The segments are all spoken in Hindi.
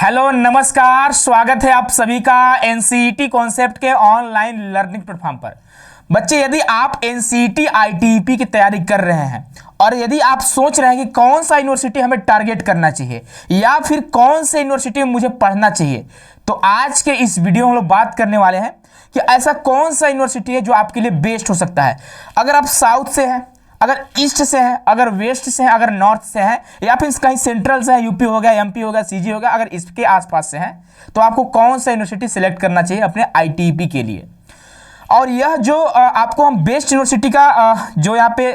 हेलो नमस्कार, स्वागत है आप सभी का एनसीईटी कॉन्सेप्ट के ऑनलाइन लर्निंग प्लेटफॉर्म पर। बच्चे, यदि आप एनसीईटी आईटीईपी की तैयारी कर रहे हैं और यदि आप सोच रहे हैं कि कौन सा यूनिवर्सिटी हमें टारगेट करना चाहिए या फिर कौन से यूनिवर्सिटी में मुझे पढ़ना चाहिए, तो आज के इस वीडियो में हम लोग बात करने वाले हैं कि ऐसा कौन सा यूनिवर्सिटी है जो आपके लिए बेस्ट हो सकता है। अगर आप साउथ से हैं, अगर ईस्ट से है, अगर वेस्ट से है, अगर नॉर्थ से है, या फिर कहीं सेंट्रल से है, यूपी हो गया, एमपी हो गया, सीजी हो गया, अगर इसके आसपास से है, तो आपको कौन सा यूनिवर्सिटी सिलेक्ट करना चाहिए अपने आईटीईपी के लिए। और यह जो आपको हम बेस्ट यूनिवर्सिटी का जो यहाँ पे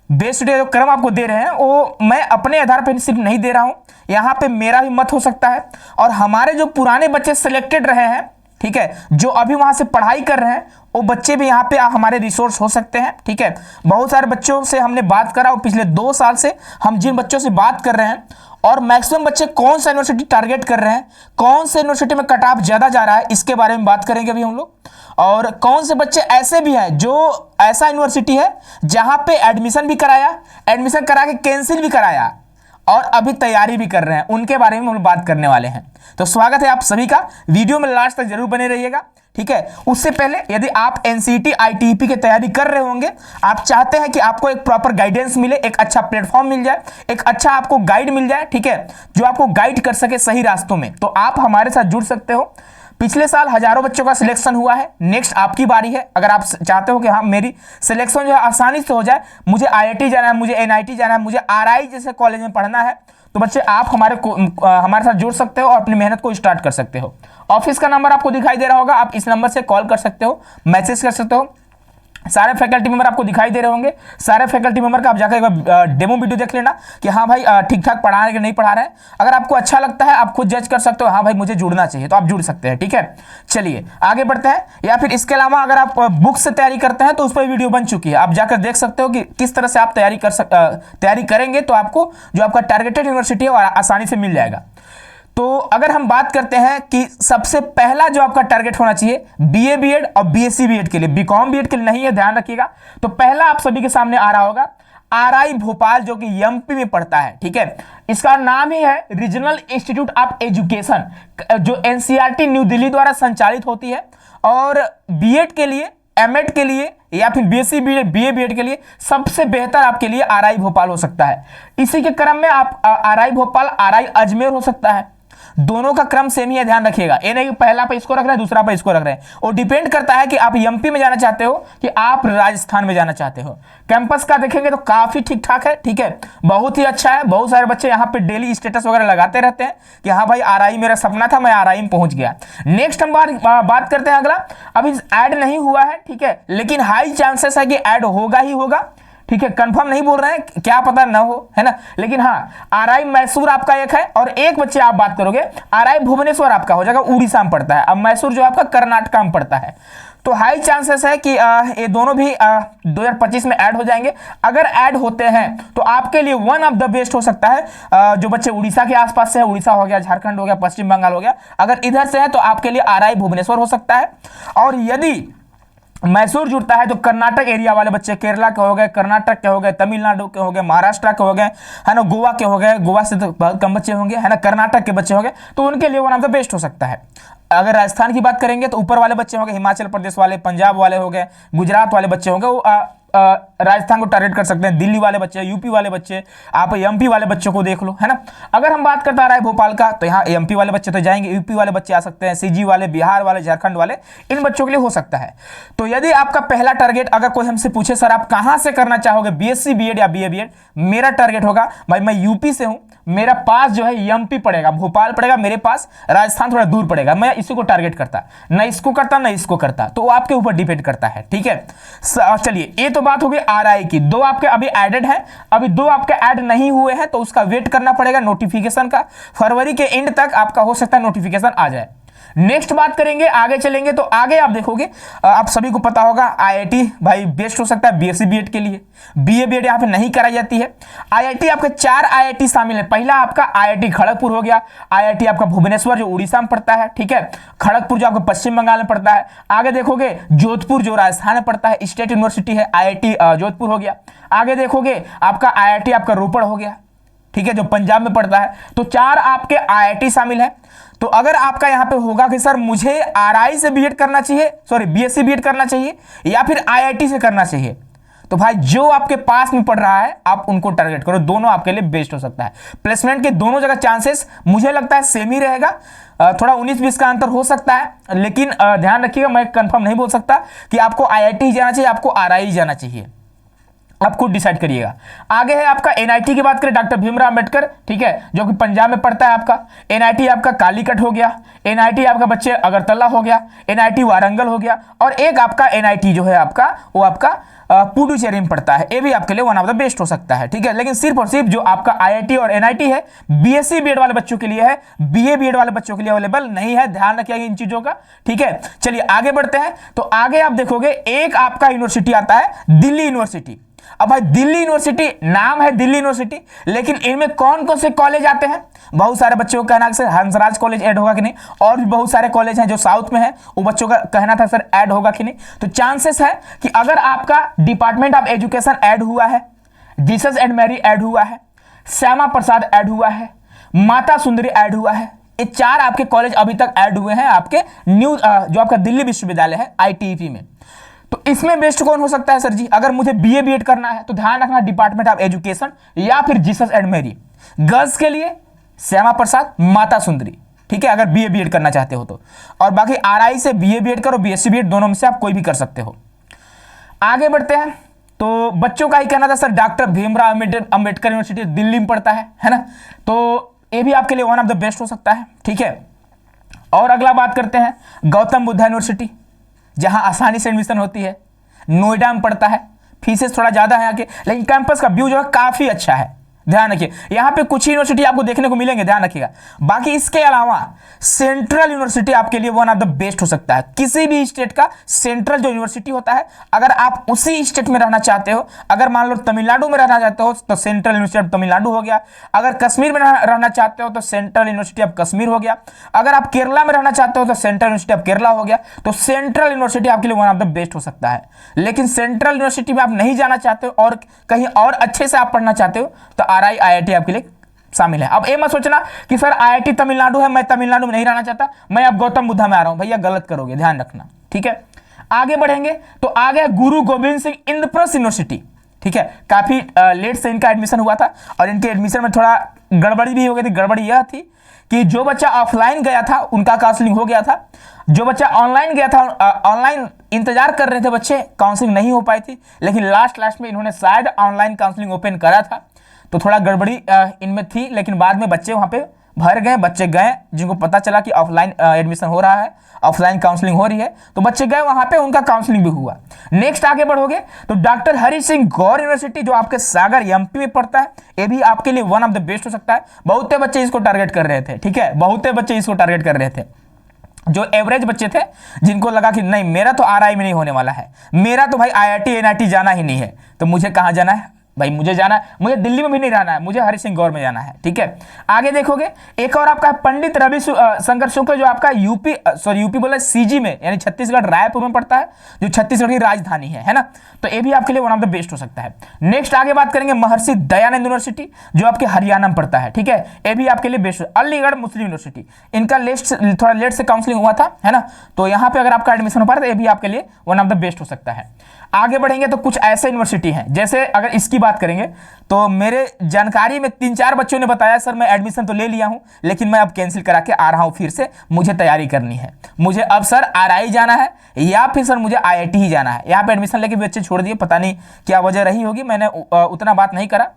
बेस्ट जो क्रम आपको दे रहे हैं, वो मैं अपने आधार पर सिर्फ नहीं दे रहा हूँ, यहाँ पे मेरा भी मत हो सकता है और हमारे जो पुराने बच्चे सिलेक्टेड रहे हैं, ठीक है, जो अभी वहां से पढ़ाई कर रहे हैं, वो बच्चे भी यहाँ पे हमारे रिसोर्स हो सकते हैं। ठीक है, बहुत सारे बच्चों से हमने बात करा और पिछले 2 साल से हम जिन बच्चों से बात कर रहे हैं और मैक्सिमम बच्चे कौन सा यूनिवर्सिटी टारगेट कर रहे हैं, कौन से यूनिवर्सिटी में कट ऑफ ज्यादा जा रहा है, इसके बारे में बात करेंगे अभी हम लोग। और कौन से बच्चे ऐसे भी हैं जो ऐसा यूनिवर्सिटी है जहां पे एडमिशन भी कराया, एडमिशन करा के कैंसिल भी कराया और अभी तैयारी भी कर रहे हैं, उनके बारे में हम बात करने वाले हैं। तो स्वागत है आप सभी का, वीडियो में लास्ट तक जरूर बने रहिएगा। ठीक है, उससे पहले यदि आप एनसीईटी आईटीईपी की तैयारी कर रहे होंगे, आप चाहते हैं कि आपको एक प्रॉपर गाइडेंस मिले, एक अच्छा प्लेटफॉर्म मिल जाए, एक अच्छा आपको गाइड मिल जाए, ठीक है, जो आपको गाइड कर सके सही रास्तों में, तो आप हमारे साथ जुड़ सकते हो। पिछले साल हजारों बच्चों का सिलेक्शन हुआ है, नेक्स्ट आपकी बारी है। अगर आप चाहते हो कि हाँ मेरी सिलेक्शन जो है आसानी से हो जाए, मुझे आईआईटी जाना है, मुझे एनआईटी जाना है, मुझे आरआई जैसे कॉलेज में पढ़ना है, तो बच्चे आप हमारे साथ जुड़ सकते हो और अपनी मेहनत को स्टार्ट कर सकते हो। ऑफिस का नंबर आपको दिखाई दे रहा होगा, आप इस नंबर से कॉल कर सकते हो, मैसेज कर सकते हो। सारे फैकल्टी मेंबर आपको दिखाई दे रहे होंगे, सारे फैकल्टी मेंबर का आप जाकर एक बार डेमो वीडियो देख लेना कि हाँ भाई ठीक ठाक पढ़ा रहे हैं कि नहीं पढ़ा रहे हैं। अगर आपको अच्छा लगता है, आप खुद जज कर सकते हो, हाँ भाई मुझे जुड़ना चाहिए, तो आप जुड़ सकते हैं। ठीक है, चलिए आगे बढ़ते हैं। या फिर इसके अलावा अगर आप बुक से तैयारी करते हैं तो उस पर वीडियो बन चुकी है, आप जाकर देख सकते हो कि किस तरह से आप तैयारी करेंगे तो आपको जो आपका टारगेटेड यूनिवर्सिटी है वो आसानी से मिल जाएगा। तो अगर हम बात करते हैं कि सबसे पहला जो आपका टारगेट होना चाहिए बीए बीएड और बीएससी बीएड के लिए, बीकॉम बीएड के लिए नहीं है, ध्यान रखिएगा। तो पहला आप सभी के सामने आ रहा होगा आरआई भोपाल, जो कि एमपी में पड़ता है। ठीक है, इसका नाम ही है रीजनल इंस्टीट्यूट ऑफ एजुकेशन, जो एनसीईआरटी न्यू दिल्ली द्वारा संचालित होती है। और बीएड के लिए, एमएड के लिए या फिर बीएससी बीए बीएड के लिए सबसे बेहतर आपके लिए आरआई भोपाल हो सकता है। इसी के क्रम में आप आरआई भोपाल, आरआई अजमेर हो सकता है। दोनों का क्रम सेम ही है, ध्यान रखिएगा। ये नहीं पहला पे इसको रख रहे हैं, दूसरा पे इसको रख रहे हैं, और डिपेंड करता है कि आप एमपी में जाना चाहते हो कि आप राजस्थान में जाना चाहते हो। कैंपस का देखेंगे तो काफी ठीक ठाक है, ठीक है, बहुत ही अच्छा है। बहुत सारे बच्चे यहाँ पे डेली स्टेटस वगैरह लगाते रहते हैं कि हाँ भाई आरआई मेरा सपना था, मैं आरआई में पहुंच गया। नेक्स्ट हम बात करते हैं अगला। अभी ऐड नहीं हुआ है, ठीक है, लेकिन हाई चांसेस है कि ऐड होगा ही होगा। ठीक है, कंफर्म नहीं बोल रहे हैं, क्या पता ना हो, है ना, लेकिन हाँ आरआई मैसूर आपका एक है और एक बच्चे आप बात करोगे आरआई भुवनेश्वर आपका हो जाएगा, उड़ीसा में पड़ता है। अब मैसूर जो आपका कर्नाटक में पड़ता है, तो हाई चांसेस है कि ये दोनों भी 2025 में ऐड हो जाएंगे। अगर ऐड होते हैं तो आपके लिए वन ऑफ द बेस्ट हो सकता है जो बच्चे उड़ीसा के आसपास से है, उड़ीसा हो गया, झारखंड हो गया, पश्चिम बंगाल हो गया, अगर इधर से है तो आपके लिए आरआई भुवनेश्वर हो सकता है। और यदि मैसूर जुड़ता है तो कर्नाटक एरिया वाले बच्चे, केरला के हो गए, कर्नाटक के हो गए, तमिलनाडु के हो गए, महाराष्ट्र के हो गए, है ना, गोवा के हो गए, गोवा से तो बहुत कम बच्चे होंगे, है ना, कर्नाटक के बच्चे हो गए, तो उनके लिए वन ऑफ द बेस्ट हो सकता है। अगर राजस्थान की बात करेंगे तो ऊपर वाले बच्चे होंगे, हिमाचल प्रदेश वाले, पंजाब वाले हो गए, गुजरात वाले बच्चे होंगे, वो राजस्थान को टारगेट कर सकते हैं। दिल्ली वाले बच्चे, यूपी वाले बच्चे, आप एमपी वाले बच्चों को देख लो, है ना। अगर हम बात करते हैं भोपाल का, तो यहाँ एमपी वाले बच्चे तो जाएंगे, यूपी वाले बच्चे आ सकते हैं, सीजी वाले, बिहार वाले, झारखंड वाले, इन बच्चों के लिए हो सकता है। तो यदि आपका पहला टारगेट, अगर कोई हमसे पूछे सर आप कहां से करना चाहोगे, बीएससी बीएड या बीए बीएड, मेरा टारगेट होगा भाई मैं यूपी से हूं, मेरा पास जो है एमपी पड़ेगा, भोपाल पड़ेगा मेरे पास, राजस्थान थोड़ा दूर पड़ेगा, मैं इसी को टारगेट करता, ना इसको करता ना इसको करता, तो वो आपके ऊपर डिपेंड करता है। ठीक है, चलिए ये तो बात हो गई आरआई की। 2 आपके अभी एडेड है, अभी 2 आपके ऐड नहीं हुए हैं, तो उसका वेट करना पड़ेगा नोटिफिकेशन का। फरवरी के एंड तक आपका हो सकता है नोटिफिकेशन आ जाए। नेक्स्ट बात करेंगे, आगे चलेंगे तो आगे आप देखोगे, आप सभी को पता होगा आईआईटी भाई बेस्ट हो सकता है बीएससी बीएड के लिए। बीए बीएड यहाँ पे नहीं कराई जाती है। आईआईटी आपके 4 आईआईटी शामिल है। पहला आपका आईआईटी खड़गपुर हो गया, आईआईटी आपका भुवनेश्वर जो उड़ीसा में पड़ता है, ठीक है, खड़गपुर जो आपका पश्चिम बंगाल में पड़ता है। आगे देखोगे जोधपुर जो राजस्थान में पड़ता है, स्टेट यूनिवर्सिटी है आईआईटी जोधपुर हो गया। आगे देखोगे आपका आईआईटी आपका रोपड़ हो गया, ठीक है, जो पंजाब में पड़ता है। तो 4 आपके आईआईटी शामिल है। तो अगर आपका यहाँ पे होगा कि सर मुझे आरआई से बीएड करना चाहिए, सॉरी बीएससी बीएड करना चाहिए या फिर आईआईटी से करना चाहिए, तो भाई जो आपके पास में पढ़ रहा है आप उनको टारगेट करो, दोनों आपके लिए बेस्ट हो सकता है। प्लेसमेंट के दोनों जगह चांसेस मुझे लगता है सेम ही रहेगा, थोड़ा 19-20 का अंतर हो सकता है, लेकिन ध्यान रखिएगा मैं कंफर्म नहीं बोल सकता कि आपको आईआईटी ही जाना चाहिए, आपको आरआई जाना चाहिए, आप खुद डिसाइड करिएगा। आगे है आपका एनआईटी की बात करें, डॉक्टर भीमराव अंबेडकर, ठीक है, जो कि पंजाब में पड़ता है आपका। एनआईटी आपका कालीकट हो गया, एनआईटी आपका बच्चे अगरतला हो गया, एनआईटी वारंगल हो गया, और एक आपका एनआईटी जो है आपका वो आपका पुडुचेरी में पड़ता है। ये भी आपके लिए वन ऑफ द बेस्ट हो सकता है, ठीक है। लेकिन सिर्फ और सिर्फ जो आपका आईआईटी और एनआईटी है बीएससी बीएड वाले बच्चों के लिए है, बीए बीएड वाले बच्चों के लिए अवेलेबल नहीं है, ध्यान रखिएगा इन चीजों का, ठीक है। चलिए आगे बढ़ते हैं। तो आगे आप देखोगे एक आपका यूनिवर्सिटी आता है दिल्ली यूनिवर्सिटी। अब भाई दिल्ली यूनिवर्सिटी नाम है दिल्ली यूनिवर्सिटी, लेकिन इनमें कौन कौन से कॉलेज आते हैं? बहुत सारे बच्चों का कहना है सर हंसराज कॉलेज ऐड होगा कि नहीं, और भी बहुत सारे कॉलेज हैं जो साउथ में है, वो बच्चों का कहना था सर ऐड होगा कि नहीं। तो चांसेस है कि अगर आपका डिपार्टमेंट ऑफ एजुकेशन ऐड हुआ है, जीसस एंड मैरी ऐड हुआ है, श्यामा प्रसाद ऐड हुआ है, माता सुंदरी ऐड हुआ है, ये 4 आपके कॉलेज अभी तक ऐड हुए हैं आपके न्यू जो आपका दिल्ली विश्वविद्यालय है आईटीईपी में। तो इसमें बेस्ट कौन हो सकता है सर जी? अगर मुझे बीए बीएड करना है तो ध्यान रखना डिपार्टमेंट ऑफ एजुकेशन या फिर जीसस एंड मैरी। गर्ल्स के लिए श्यामा प्रसाद, माता सुंदरी, ठीक है, अगर बीए बीएड करना चाहते हो तो। और बाकी आरआई से बीए बीएड करो, बीएससी बीएड, दोनों में से आप कोई भी कर सकते हो। आगे बढ़ते हैं। तो बच्चों का ही कहना था sir doctor Bhimrao Ambedkar university Delhi में पड़ता है ना, तो ये भी आपके लिए वन ऑफ द बेस्ट हो सकता है, ठीक है। और अगला बात करते हैं गौतम बुद्धा यूनिवर्सिटी, जहां आसानी से एडमिशन होती है, नोएडा में पड़ता है। फीसेस थोड़ा ज्यादा है आके, लेकिन कैंपस का व्यू जो है काफी अच्छा है, ध्यान रखिए। यहां पे कुछ यूनिवर्सिटी आपको देखने को मिलेंगे, ध्यान रखिएगा। बाकी इसके अलावा सेंट्रल यूनिवर्सिटी आपके लिए वन ऑफ द बेस्ट हो सकता है। किसी भी स्टेट का सेंट्रल जो यूनिवर्सिटी होता है, अगर आप उसी स्टेट में रहना चाहते हो, अगर मान लो तमिलनाडु में रहना चाहते हो तो सेंट्रल यूनिवर्सिटी ऑफ तमिलनाडु हो गया, अगर कश्मीर में रहना चाहते हो तो सेंट्रल यूनिवर्सिटी ऑफ कश्मीर हो गया, अगर आप केरला में रहना चाहते हो तो सेंट्रल यूनिवर्सिटी ऑफ केरला हो गया। तो सेंट्रल यूनिवर्सिटी आपके लिए वन ऑफ द बेस्ट हो सकता है। लेकिन सेंट्रल यूनिवर्सिटी में आप नहीं जाना चाहते हो और कहीं और अच्छे से आप पढ़ना चाहते हो तो आरआई आईआईटी आपके लिए शामिल है। अब ये मत सोचना कि सर आईआईटी तमिलनाडु है, मैं तमिलनाडु में नहीं रहना चाहता, मैं अब गौतम बुद्धा में आ रहा हूं, भैया गलत करोगे, ध्यान रखना, ठीक है। आगे बढ़ेंगे तो आ गया गुरु गोविंद सिंह इंद्रप्रस्थ यूनिवर्सिटी, ठीक है। काफी लेट से इनका एडमिशन हुआ था और इनके एडमिशन में थोड़ा गड़बड़ी भी हो गई थी। गड़बड़ी यह थी कि जो बच्चा ऑफलाइन गया था उनका काउंसलिंग हो गया था, जो बच्चा ऑनलाइन गया था ऑनलाइन इंतजार कर रहे थे बच्चे, काउंसलिंग नहीं हो पाई थी, लेकिन लास्ट में इन्होंने शायद ऑनलाइन काउंसलिंग ओपन करा था, तो थोड़ा गड़बड़ी इनमें थी। लेकिन बाद में बच्चे वहाँ पे भर गए, बच्चे गए जिनको पता चला कि ऑफलाइन एडमिशन हो रहा है, ऑफलाइन काउंसलिंग हो रही है, तो बच्चे गए वहाँ पे, उनका काउंसलिंग भी हुआ। नेक्स्ट आगे बढ़ोगे तो डॉक्टर हरि सिंह गौर यूनिवर्सिटी जो आपके सागर एमपी में पड़ता है, ये भी आपके लिए वन ऑफ द बेस्ट हो सकता है। बहुते बच्चे इसको टारगेट कर रहे थे, ठीक है, बहुते बच्चे इसको टारगेट कर रहे थे। जो एवरेज बच्चे थे जिनको लगा कि नहीं मेरा तो आरआई में नहीं होने वाला है, मेरा तो भाई आईआईटी एनआईटी जाना ही नहीं है, तो मुझे कहाँ जाना है भाई, मुझे जाना है, मुझे दिल्ली में भी नहीं रहना है, मुझे हरि सिंह गौर में जाना है, ठीक है। आगे देखोगे एक और आपका पंडित रवि शंकर शुक्ल जो आपका यूपी बोला सीजी में, यानी छत्तीसगढ़ रायपुर में पड़ता है, जो छत्तीसगढ़ की राजधानी है ना, तो ये भी आपके लिए वन ऑफ द बेस्ट हो सकता है। नेक्स्ट आगे बात करेंगे महर्षि दयानंद यूनिवर्सिटी जो आपके हरियाणा में पड़ता है, ठीक है, ये भी आपके लिए बेस्ट। अलीगढ़ मुस्लिम यूनिवर्सिटी, इनका थोड़ा लेट से काउंसलिंग हुआ था, है ना, तो यहाँ पे अगर आपका एडमिशन हो पा रहा है तो ये भी आपके लिए वन ऑफ द बेस्ट हो सकता है। आगे बढ़ेंगे तो कुछ ऐसे यूनिवर्सिटी हैं, जैसे अगर इसकी बात करेंगे तो मेरे जानकारी में 3-4 बच्चों ने बताया सर मैं एडमिशन तो ले लिया हूं, लेकिन मैं अब कैंसिल करा के आ रहा हूं, फिर से मुझे तैयारी करनी है, मुझे अब सर आरआई जाना है या फिर सर मुझे आईआईटी ही जाना है। यहाँ पे एडमिशन लेके बच्चे छोड़ दिए, पता नहीं क्या वजह रही होगी, मैंने उतना बात नहीं करा।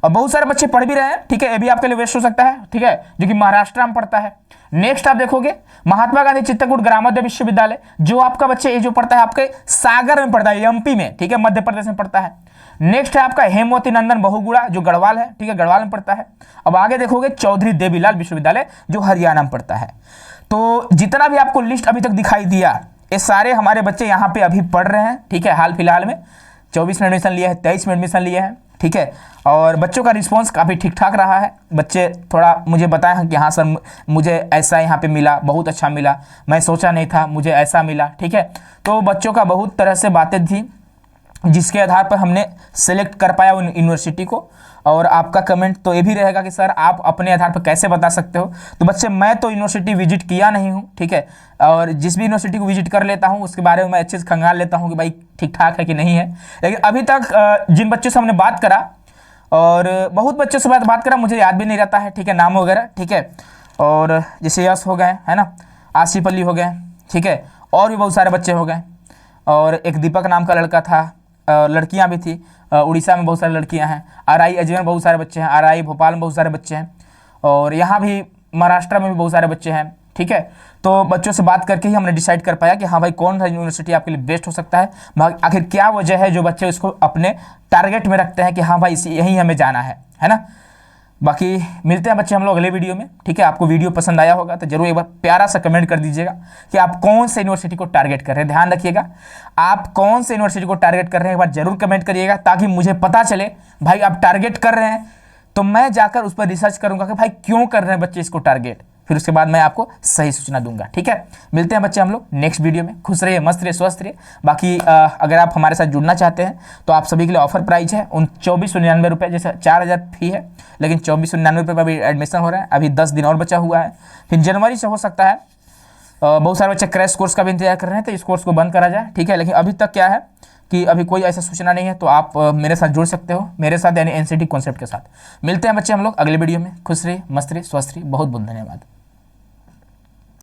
और बहुत सारे बच्चे पढ़ भी रहे हैं, ठीक है, ये भी आपके लिए वेस्ट हो सकता है, ठीक है, जो कि महाराष्ट्र में पड़ता है। नेक्स्ट आप देखोगे महात्मा गांधी चित्रकूट ग्रामोदय विश्वविद्यालय जो आपका बच्चे ये जो पढ़ता है आपके सागर में पड़ता है, एमपी में, ठीक है, मध्य प्रदेश में पड़ता है। नेक्स्ट है आपका हेमवती नंदन बहुगुणा जो गढ़वाल है, ठीक है, गढ़वाल में पड़ता है। अब आगे देखोगे चौधरी देवीलाल विश्वविद्यालय जो हरियाणा में पड़ता है। तो जितना भी आपको लिस्ट अभी तक दिखाई दिया ये सारे हमारे बच्चे यहाँ पे अभी पढ़ रहे हैं, ठीक है, हाल फिलहाल में 24 में एडमिशन लिया है, 23 में एडमिशन लिया है, ठीक है, और बच्चों का रिस्पांस काफ़ी ठीक ठाक रहा है। बच्चे थोड़ा मुझे बताए हैं कि हाँ सर मुझे ऐसा यहाँ पे मिला, बहुत अच्छा मिला, मैं सोचा नहीं था मुझे ऐसा मिला, ठीक है। तो बच्चों का बहुत तरह से बातें थी जिसके आधार पर हमने सेलेक्ट कर पाया उन यूनिवर्सिटी को। और आपका कमेंट तो ये भी रहेगा कि सर आप अपने आधार पर कैसे बता सकते हो। तो बच्चे मैं तो यूनिवर्सिटी विजिट किया नहीं हूँ, ठीक है, और जिस भी यूनिवर्सिटी को विजिट कर लेता हूँ उसके बारे में मैं अच्छे से खंगाल लेता हूँ कि भाई ठीक ठाक है कि नहीं है। लेकिन अभी तक जिन बच्चों से हमने बात करा, और बहुत बच्चों से बात करा, मुझे याद भी नहीं रहता है, ठीक है, नाम वगैरह, ठीक है, और जैसे यश हो गए, है ना, आसिफ अली हो गए, ठीक है, और भी बहुत सारे बच्चे हो गए, और एक दीपक नाम का लड़का था, लड़कियां भी थी, उड़ीसा में बहुत सारी लड़कियां हैं, आरआई अजमेर में बहुत सारे बच्चे हैं, आरआई भोपाल में बहुत सारे बच्चे हैं, और यहाँ भी महाराष्ट्र में भी बहुत सारे बच्चे हैं, ठीक है। तो बच्चों से बात करके ही हमने डिसाइड कर पाया कि हाँ भाई कौन सा यूनिवर्सिटी आपके लिए बेस्ट हो सकता है, आखिर क्या वजह है जो बच्चे उसको अपने टारगेट में रखते हैं कि हाँ भाई यहीं हमें जाना है ना। बाकी मिलते हैं बच्चे हम लोग अगले वीडियो में, ठीक है। आपको वीडियो पसंद आया होगा तो जरूर एक बार प्यारा सा कमेंट कर दीजिएगा कि आप कौन से यूनिवर्सिटी को टारगेट कर रहे हैं। ध्यान रखिएगा, आप कौन से यूनिवर्सिटी को टारगेट कर रहे हैं एक बार जरूर कमेंट करिएगा, ताकि मुझे पता चले भाई आप टारगेट कर रहे हैं, तो मैं जाकर उस पर रिसर्च करूंगा कि भाई क्यों कर रहे हैं बच्चे इसको टारगेट, फिर उसके बाद मैं आपको सही सूचना दूंगा, ठीक है। मिलते हैं बच्चे हम लोग नेक्स्ट वीडियो में। खुश रहिए, मस्त रहिए, स्वस्थ रहिए। बाकी अगर आप हमारे साथ जुड़ना चाहते हैं तो आप सभी के लिए ऑफर प्राइस है उन 2499 रुपये, जैसे 4000 फी है, लेकिन 2499 रुपये पर अभी एडमिशन हो रहा है। अभी 10 दिन और बचा हुआ है, फिर जनवरी से हो सकता है। बहुत सारे बच्चे क्रैश कोर्स का भी इंतजार कर रहे हैं, तो इस कोर्स को बंद करा जाए, ठीक है। लेकिन अभी तक क्या है कि अभी कोई ऐसा सूचना नहीं है, तो आप मेरे साथ जुड़ सकते हो, मेरे साथ यानी एनसीटी कॉन्सेप्ट के साथ। मिलते हैं बच्चे हम लोग अगले वीडियो में। खुश रहिए, मस्त रहिए, स्वस्थ रहिए। बहुत बहुत धन्यवाद।